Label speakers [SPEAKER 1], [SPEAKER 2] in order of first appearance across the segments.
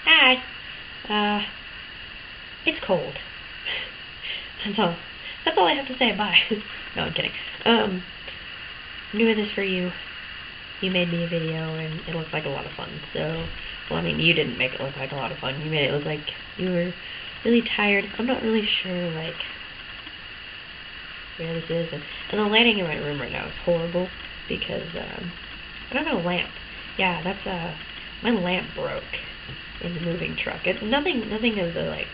[SPEAKER 1] Hi. Uh, it's cold. That's all. That's all I have to say. Bye. No, I'm kidding. I'm doing this for you. You made me a video, and it looked like a lot of fun. So, well, I mean, you didn't make it look like a lot of fun. You made it look like you were really tired. I'm not really sure, like, where this is. And the lighting in my room right now is horrible because I don't have a lamp. Yeah, that's my lamp broke in the moving truck. Nothing of the like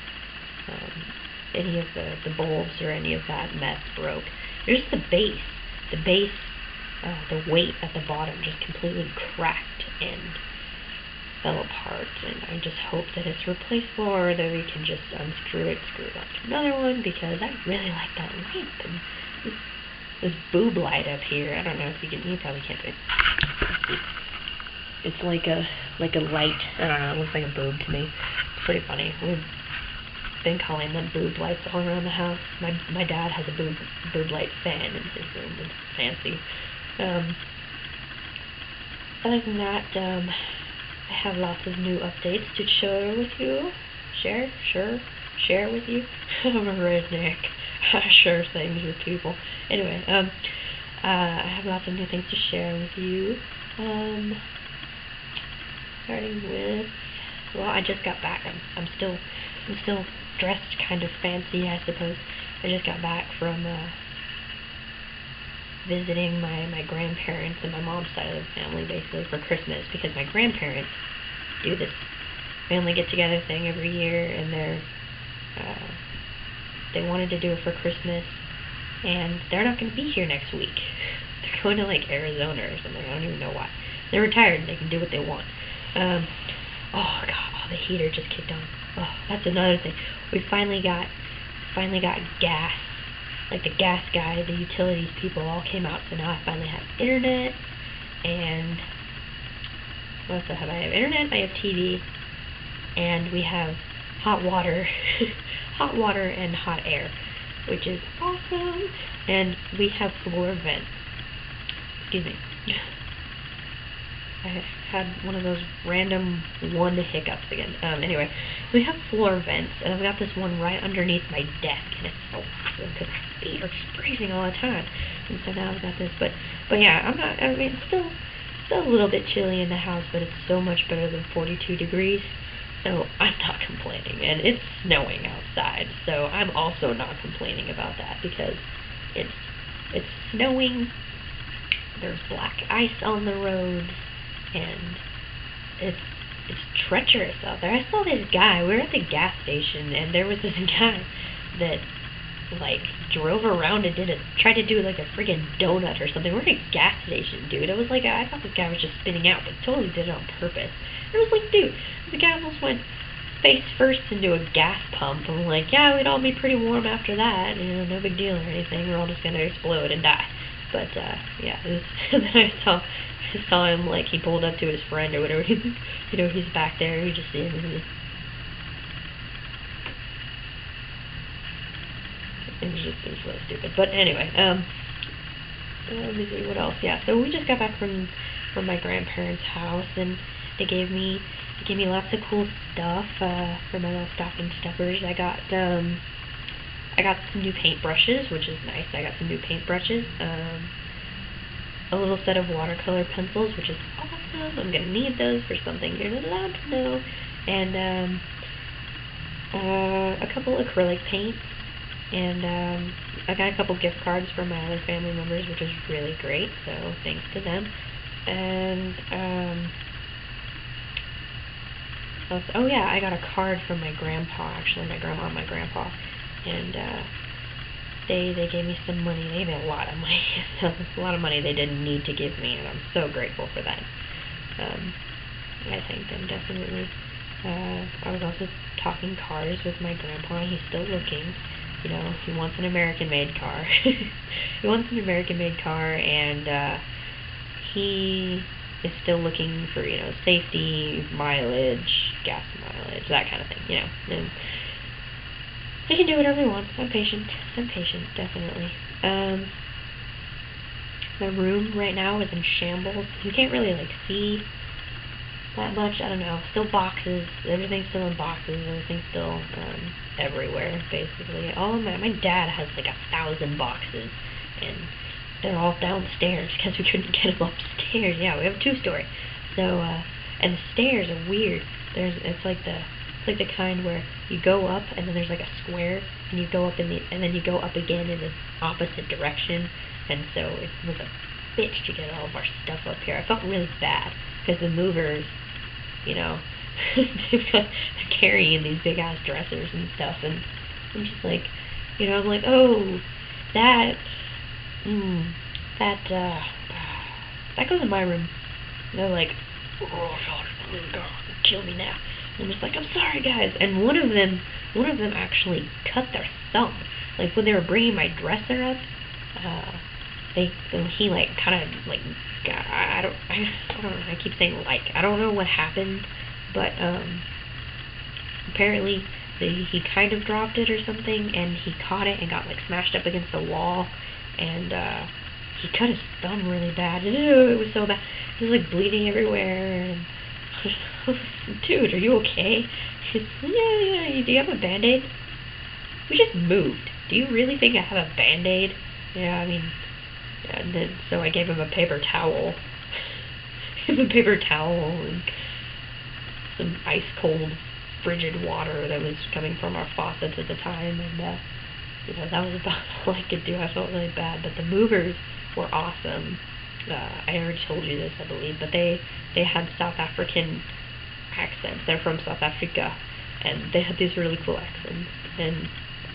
[SPEAKER 1] any of the bulbs or any of that mess broke. There's the base. The weight at the bottom just completely cracked and fell apart. And I just hope that it's replaceable or that we can just unscrew it, screw it onto another one, because I really like that lamp and this boob light up here. I don't know if you probably can't do it. It's like a light. I don't know, it looks like a boob to me. It's pretty funny. We've been calling them boob lights all around the house. My dad has a boob light fan in his room. It's fancy. Other than that, I have lots of new updates to share with you. Share with you. I'm a redneck. I share things with people. Anyway, I have lots of new things to share with you. Starting with, well, I just got back. I'm still dressed kind of fancy, I suppose. I just got back from visiting my grandparents and my mom's side of the family, basically, for Christmas, because my grandparents do this family get-together thing every year, and they wanted to do it for Christmas, and they're not going to be here next week. They're going to, like, Arizona or something. I don't even know why. They're retired, and they can do what they want. Oh, God, the heater just kicked on. Oh, that's another thing. We finally got gas. Like, the gas guy, the utilities people all came out, so now I finally have internet, and what else do I have? I have internet, I have TV, and we have hot water, hot water and hot air, which is awesome, and we have floor vents. Excuse me. I had one of those random one hiccups again. Anyway, we have floor vents, and I've got this one right underneath my desk, and it's so awesome because my feet are just freezing all the time. And so now I've got this, but yeah, I mean, it's still a little bit chilly in the house, but it's so much better than 42 degrees. So I'm not complaining, and it's snowing outside, so I'm also not complaining about that because it's snowing. There's black ice on the roads. And it's treacherous out there. I saw this guy. We were at the gas station, and there was this guy that, like, drove around and tried to do, like, a friggin' donut or something. We're at a gas station, dude. It was like, I thought this guy was just spinning out, but totally did it on purpose. It was like, dude, the guy almost went face first into a gas pump. I'm like, yeah, we'd all be pretty warm after that. You know, no big deal or anything. We're all just gonna explode and die. But, yeah, it was, and then I saw him, like, he pulled up to his friend or whatever, you know, he's back there, you just see him, and it was really stupid. But anyway, let me see, what else? Yeah, so we just got back from my grandparents' house, and they gave me lots of cool stuff, for my little stocking stuffers. I got some new paintbrushes, which is nice. I got some new paintbrushes, a little set of watercolor pencils, which is awesome. I'm gonna need those for something you're not allowed to know, and a couple acrylic paints, and I got a couple gift cards from my other family members, which is really great, so thanks to them. And oh yeah, I got a card from my grandpa, actually, my grandma and my grandpa, and they gave me some money. They gave me a lot of money. A lot of money they didn't need to give me, and I'm so grateful for that. I thank them, definitely. I was also talking cars with my grandpa, and he's still looking. You know, he wants an American-made car. He wants an American-made car, and he is still looking for, you know, safety, mileage, gas mileage, that kind of thing, you know. And he can do whatever he wants. I'm patient, definitely. My room right now is in shambles. You can't really, like, see that much. I don't know. Still boxes. Everything's still in boxes. Everything's still everywhere, basically. All of my dad has like 1,000 boxes, and they're all downstairs because we couldn't get them upstairs. Yeah, we have a 2-story. So, and the stairs are weird. It's like the kind where you go up and then there's like a square, and you go up and then you go up again in the opposite direction. And so it was a bitch to get all of our stuff up here. I felt really bad because the movers, you know, they're carrying these big ass dressers and stuff, and I'm just like, you know, I'm like, oh, that that goes in my room. And they're like, oh God, kill me now. And I'm just like, I'm sorry guys. And one of them actually cut their thumb. Like when they were bringing my dresser up, he like kind of like, I don't know. I keep saying like, I don't know what happened, but apparently he kind of dropped it or something, and he caught it and got like smashed up against the wall, and he cut his thumb really bad. It was so bad. It was like bleeding everywhere, and dude, are you okay? He's, yeah. Do you have a Band-Aid? We just moved. Do you really think I have a Band-Aid? Yeah, I mean, yeah, and then so I gave him a paper towel. A paper towel and some ice cold frigid water that was coming from our faucets at the time, and that was about all I could do. I felt really bad, but the movers were awesome. I already told you this, I believe, but they had South African accents. They're from South Africa, and they had these really cool accents. And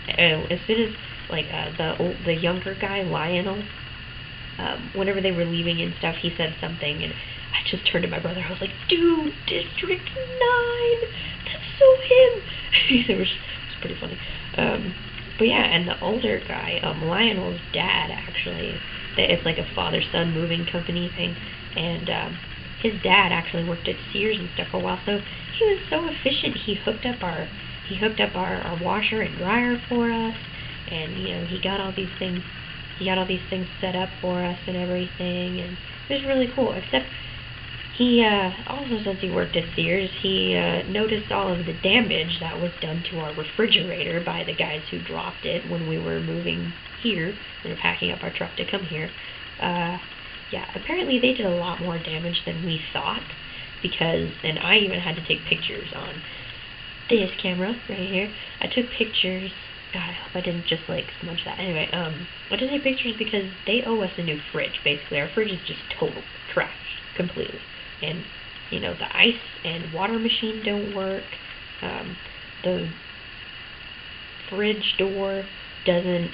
[SPEAKER 1] as soon as like the younger guy, Lionel, whenever they were leaving and stuff, he said something, and I just turned to my brother. I was like, dude, District 9! That's so him! It was pretty funny. But yeah, and the older guy, Lionel's dad, actually, it's like a father-son moving company thing, and his dad actually worked at Sears and stuff for a while, so he was so efficient. He hooked up our washer and dryer for us, and he got all these things set up for us and everything, and it was really cool. Except he also, since he worked at Sears, he noticed all of the damage that was done to our refrigerator by the guys who dropped it when we were moving here. We were packing up our truck to come here. Yeah, apparently they did a lot more damage than we thought, and I even had to take pictures on this camera right here. I took pictures. God, I hope I didn't just like smudge that. Anyway, I did take pictures because they owe us a new fridge. Basically, our fridge is just total trash completely, and the ice and water machine don't work. The fridge door doesn't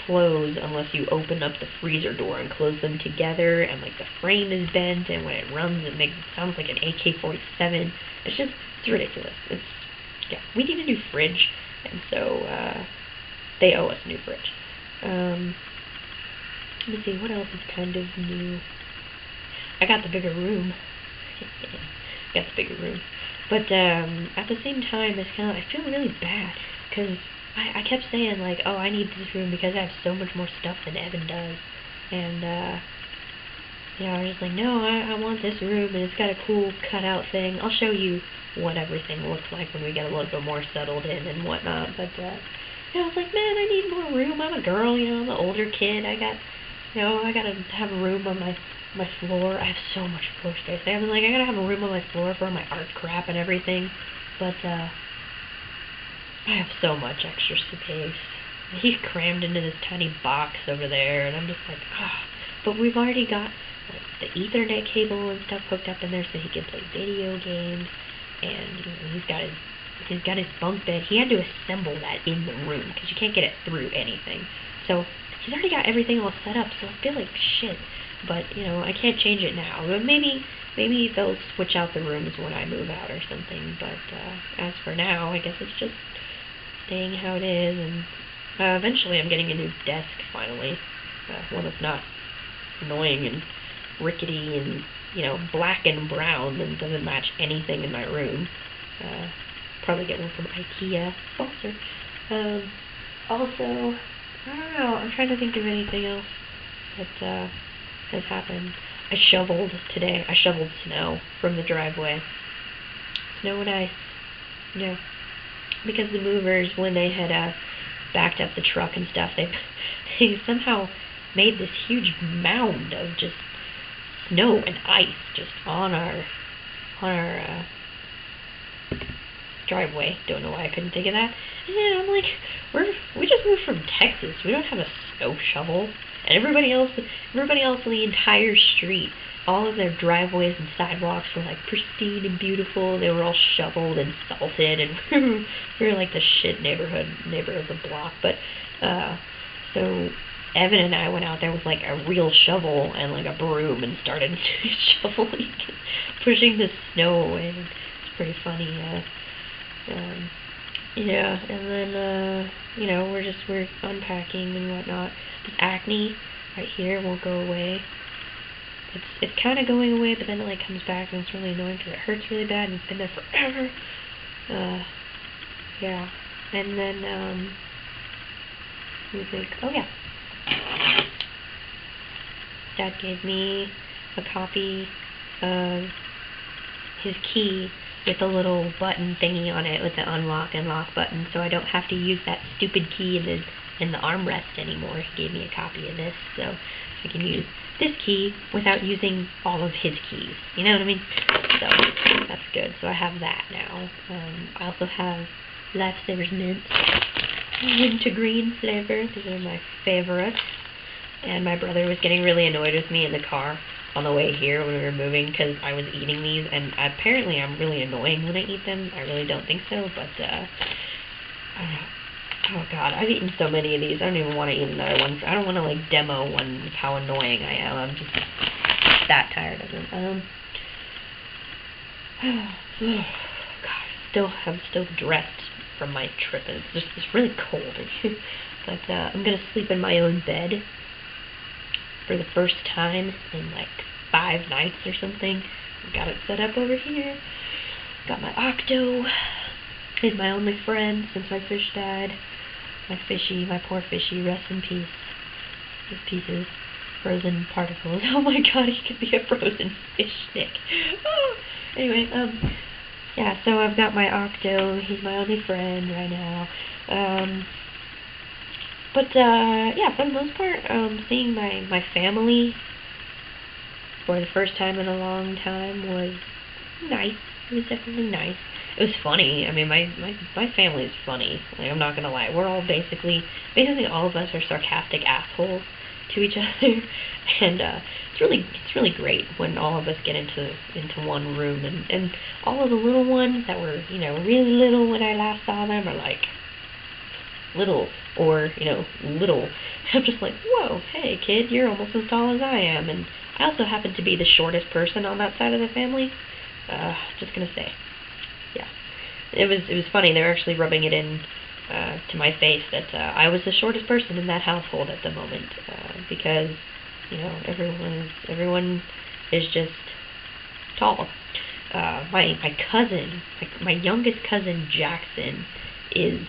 [SPEAKER 1] close unless you open up the freezer door and close them together, and like the frame is bent, and when it runs it sounds like an AK-47. It's ridiculous. We need a new fridge, and so they owe us a new fridge. Let me see, what else is kind of new? I got the bigger room. But at the same time, it's kind of, I feel really bad because I kept saying like, oh, I need this room because I have so much more stuff than Evan does, and I was just like, no, I want this room, and it's got a cool cutout thing. I'll show you what everything looks like when we get a little bit more settled in and whatnot. But I was like, man, I need more room. I'm a girl, I'm the older kid. I gotta have a room on my floor. I have so much floor space. I gotta have a room on my floor for my art crap and everything. But I have so much extra space. He's crammed into this tiny box over there, and I'm just like, ah. But we've already got like the Ethernet cable and stuff hooked up in there so he can play video games, and he's got his bunk bed. He had to assemble that in the room because you can't get it through anything. So he's already got everything all set up, so I feel like shit. But I can't change it now. But maybe they'll switch out the rooms when I move out or something. But as for now, I guess it's just staying how it is. And eventually, I'm getting a new desk finally, one that's not annoying and rickety and black and brown and doesn't match anything in my room. Probably get one from IKEA. Sponsor. Also, I don't know. I'm trying to think of anything else that has happened. I shoveled today. I shoveled snow from the driveway. Snow and ice. Yeah. Because the movers, when they had backed up the truck and stuff, they somehow made this huge mound of just snow and ice just on our driveway. Don't know why I couldn't think of that. And I'm like, we just moved from Texas. We don't have a snow shovel. And everybody else on the entire street, all of their driveways and sidewalks were like pristine and beautiful. They were all shoveled and salted, and we were like the shit neighbor of the block. But so Evan and I went out there with like a real shovel and like a broom and started shoveling, pushing the snow away. It's pretty funny. Yeah, and then we're unpacking and whatnot. This acne right here won't go away. It's kind of going away, but then it like comes back and it's really annoying because it hurts really bad and it's been there forever. Yeah, and then let me think. Oh yeah, Dad gave me a copy of his key with a little button thingy on it with the unlock and lock button, so I don't have to use that stupid key in the armrest anymore. He gave me a copy of this, so I can use this key without using all of his keys. You know what I mean? So that's good. So I have that now. I also have Lifesavers Mint Wintergreen flavor. These are my favorites. And my brother was getting really annoyed with me in the car on the way here when we were moving because I was eating these, and apparently I'm really annoying when I eat them. I really don't think so, but I don't know. Oh god, I've eaten so many of these. I don't even want to eat another one. I don't want to like demo one of how annoying I am. I'm just that tired of them. God, I'm still dressed from my trip, and it's really cold. But I'm gonna sleep in my own bed for the first time in like 5 nights or something. I've got it set up over here. Got my Octo. He's my only friend since my fish died. My fishy, my poor fishy, rest in peace. His pieces, frozen particles. Oh my god, he could be a frozen fish stick. Oh. Anyway, yeah, so I've got my Octo. He's my only friend right now. Yeah, for the most part, seeing my family for the first time in a long time was nice. It was definitely nice. It was funny. I mean, my family is funny. Like, I'm not gonna lie. We're all basically all of us are sarcastic assholes to each other, and it's really great when all of us get into one room, and all of the little ones that were really little when I last saw them are like little or little. I'm just like, whoa, hey kid, you're almost as tall as I am, and I also happen to be the shortest person on that side of the family. Just gonna say. Yeah, it was funny. They were actually rubbing it in to my face that I was the shortest person in that household at the moment because everyone is just tall. My cousin, my youngest cousin Jackson, is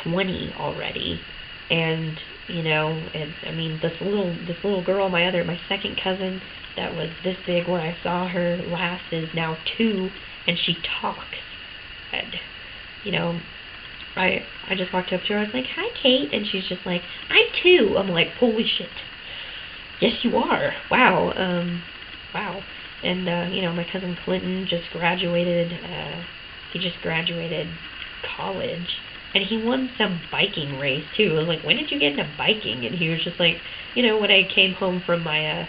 [SPEAKER 1] 20 already, and this little girl, my second cousin that was this big when I saw her last is now 2, and she talks. And I just walked up to her. I was like, "Hi, Kate," and she's just like, "I'm 2." I'm like, "Holy shit! Yes, you are. Wow. Wow." And my cousin Clinton just graduated. He just graduated college, and he won some biking race too. I was like, "When did you get into biking?" And he was just like, when I came home from my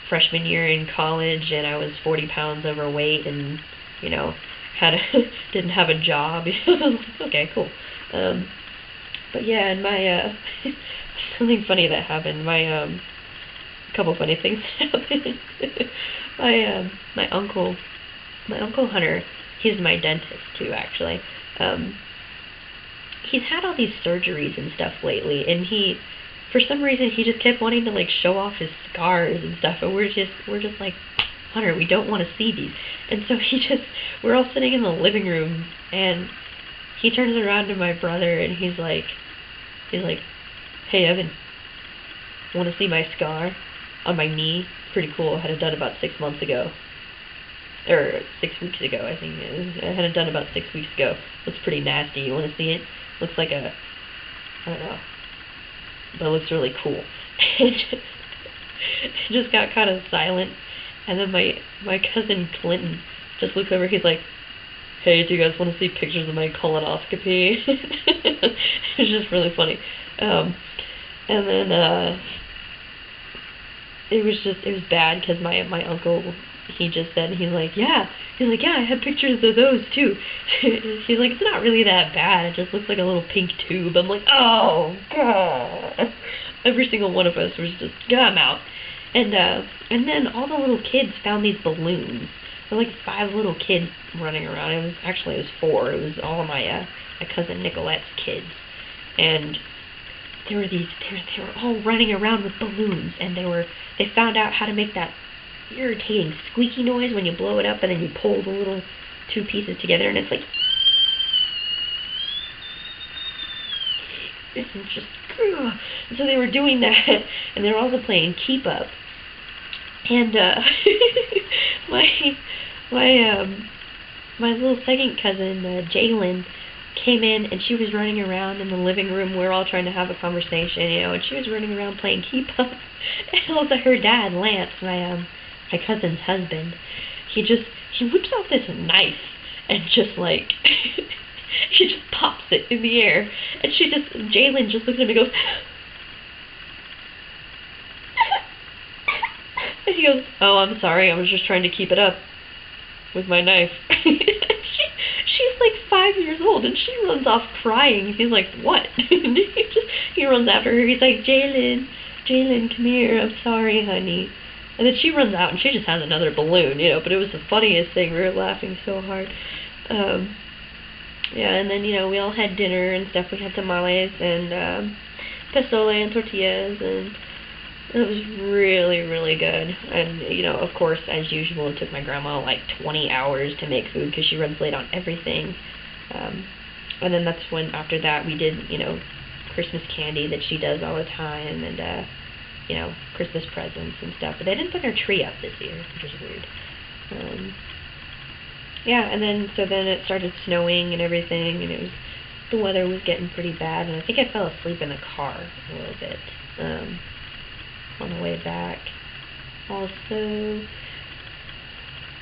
[SPEAKER 1] freshman year in college, and I was 40 pounds overweight, and didn't have a job. Okay, cool. But yeah, and my something funny that happened. A couple funny things happened. My uncle Hunter, he's my dentist too, actually. He's had all these surgeries and stuff lately, and for some reason, he just kept wanting to like show off his scars and stuff, and we're just like, Hunter, we don't want to see these. And so we're all sitting in the living room, and he turns around to my brother, and he's like, "Hey, Evan, want to see my scar on my knee?" pretty cool. I had it done about 6 months ago. Or 6 weeks ago, I think it is. I had it done about 6 weeks ago. Looks pretty nasty. You want to see it? Looks like a... I don't know. But it looks really cool. It just got kind of silent. And then my cousin Clinton just looks over. He's like, "Hey, do you guys want to see pictures of my colonoscopy?" It's just really funny. And then it was bad because my uncle, he just said, he's like, yeah, I have pictures of those too. He's like, it's not really that bad. It just looks like a little pink tube. I'm like, oh god. Every single one of us was just, I'm out. And then all the little kids found these balloons. There were like 5 little kids running around. It was 4. It was all my cousin Nicolette's kids, and they were all running around with balloons, and they found out how to make that irritating squeaky noise when you blow it up and then you pull the little 2 pieces together, and it's like, it's just, ugh. And so they were doing that, and they were also playing keep up. And my little second cousin, Jalen, came in, and she was running around in the living room. We were all trying to have a conversation, and she was running around playing keep up. And also her dad, Lance, my cousin's husband, he whips out this knife and just like he just pops it in the air, and Jalen just looks at him and goes, and he goes, "Oh, I'm sorry, I was just trying to keep it up with my knife." She's like 5 years old, and she runs off crying. He's like, "What?" And he runs after her. He's like, Jalen, come here. I'm sorry, honey." And then she runs out, and she just has another balloon, But it was the funniest thing. We were laughing so hard. Yeah, and then we all had dinner and stuff. We had tamales and pozole and tortillas, and it was really, really good. And, of course, as usual, it took my grandma like 20 hours to make food because she runs late on everything. And then that's when, after that, we did, Christmas candy that she does all the time, and, Christmas presents and stuff. But they didn't put their tree up this year, which is weird. Yeah, and then it started snowing and everything, and the weather was getting pretty bad, and I think I fell asleep in the car a little bit. On the way back. Also,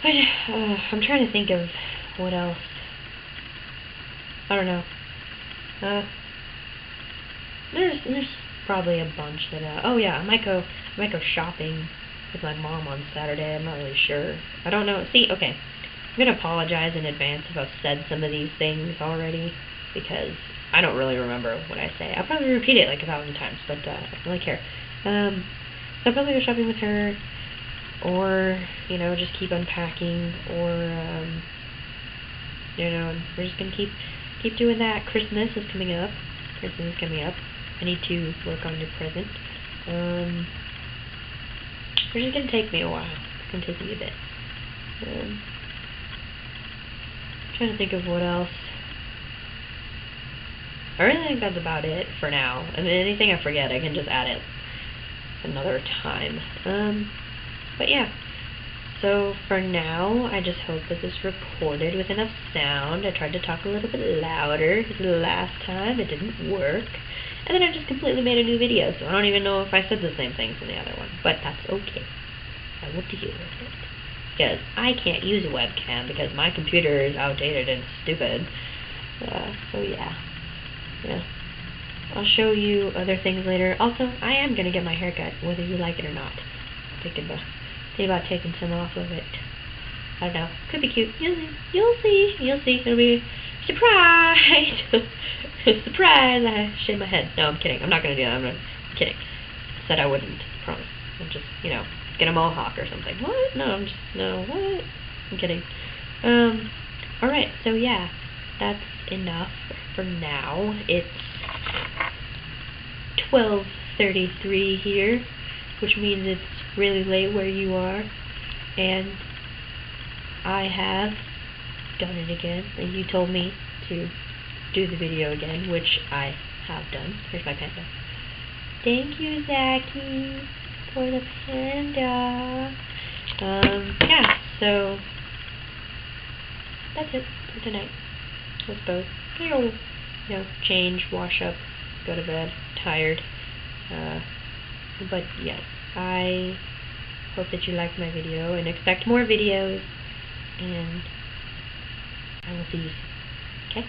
[SPEAKER 1] I'm trying to think of what else. I don't know. There's probably a bunch that. Oh yeah, I might go shopping with my mom on Saturday. I'm not really sure. I don't know. See, okay, I'm gonna apologize in advance if I've said some of these things already, because I don't really remember what I say. I'll probably repeat it like 1,000 times, but I don't really care. So I'll probably go shopping with her, or, just keep unpacking, or, we're just gonna keep doing that. Christmas is coming up. I need to work on a new present. It's just gonna take me a while. It's gonna take me a bit. Trying to think of what else. I really think that's about it for now. I mean, anything I forget, I can just add it another time. But yeah, so for now, I just hope that this recorded with enough sound. I tried to talk a little bit louder because the last time it didn't work, and then I just completely made a new video, so I don't even know if I said the same things in the other one, but that's okay. I will deal with it, because I can't use a webcam because my computer is outdated and stupid. So yeah. I'll show you other things later. Also, I am going to get my hair cut, whether you like it or not. Thinking about taking some off of it. I don't know. Could be cute. You'll see. It'll be a surprise. Surprise! I shave my head. No, I'm kidding. I'm not going to do that. I'm kidding. I said I wouldn't. Promise. I'm just, get a mohawk or something. What? No, what? I'm kidding. Alright, so yeah. That's enough for now. It's 12:33 here, which means it's really late where you are, and I have done it again. And you told me to do the video again, which I have done. Here's my panda. Thank you, Zachy. for the panda. Yeah, so that's it for tonight. I suppose. You'll, change, wash up, go to bed, tired. But yes, I hope that you liked my video and expect more videos, and I will see you soon. Okay?